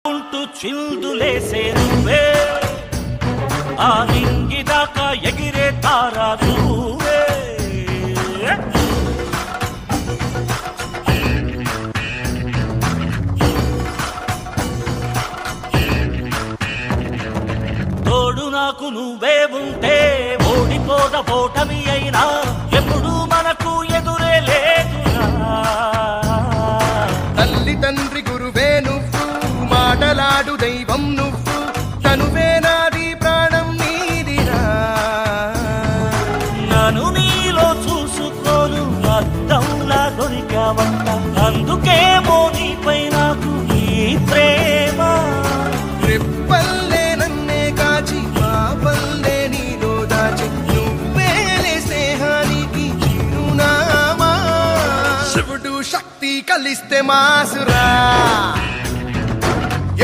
ఉంటూ చిందులేసే నువ్వే ఆ నింగి దాకా ఎగిరే తారా నువ్వే తోడు నాకు నువ్వే ఉంటే ఓడిపోద ఓటమి అయినా ఎప్పుడు మనకు ఎదురే లేదురా తల్లి తండ్రి గురువే నువ్వు మాటలాడు దైవం నువ్వు తనువే నాది ప్రాణం నీదిరా నన్ను నీలో చూసుకోను అద్దంలా దొరికావంట అందుకేమో నీపై నాకు ఈ ప్రేమ రెప్పల్లే నన్నే కాచి పాపల్లే నీలో దాచి నువ్వేలే స్నేహానికి చిరునామా శివుడు శక్తి కలిస్తే మాసురా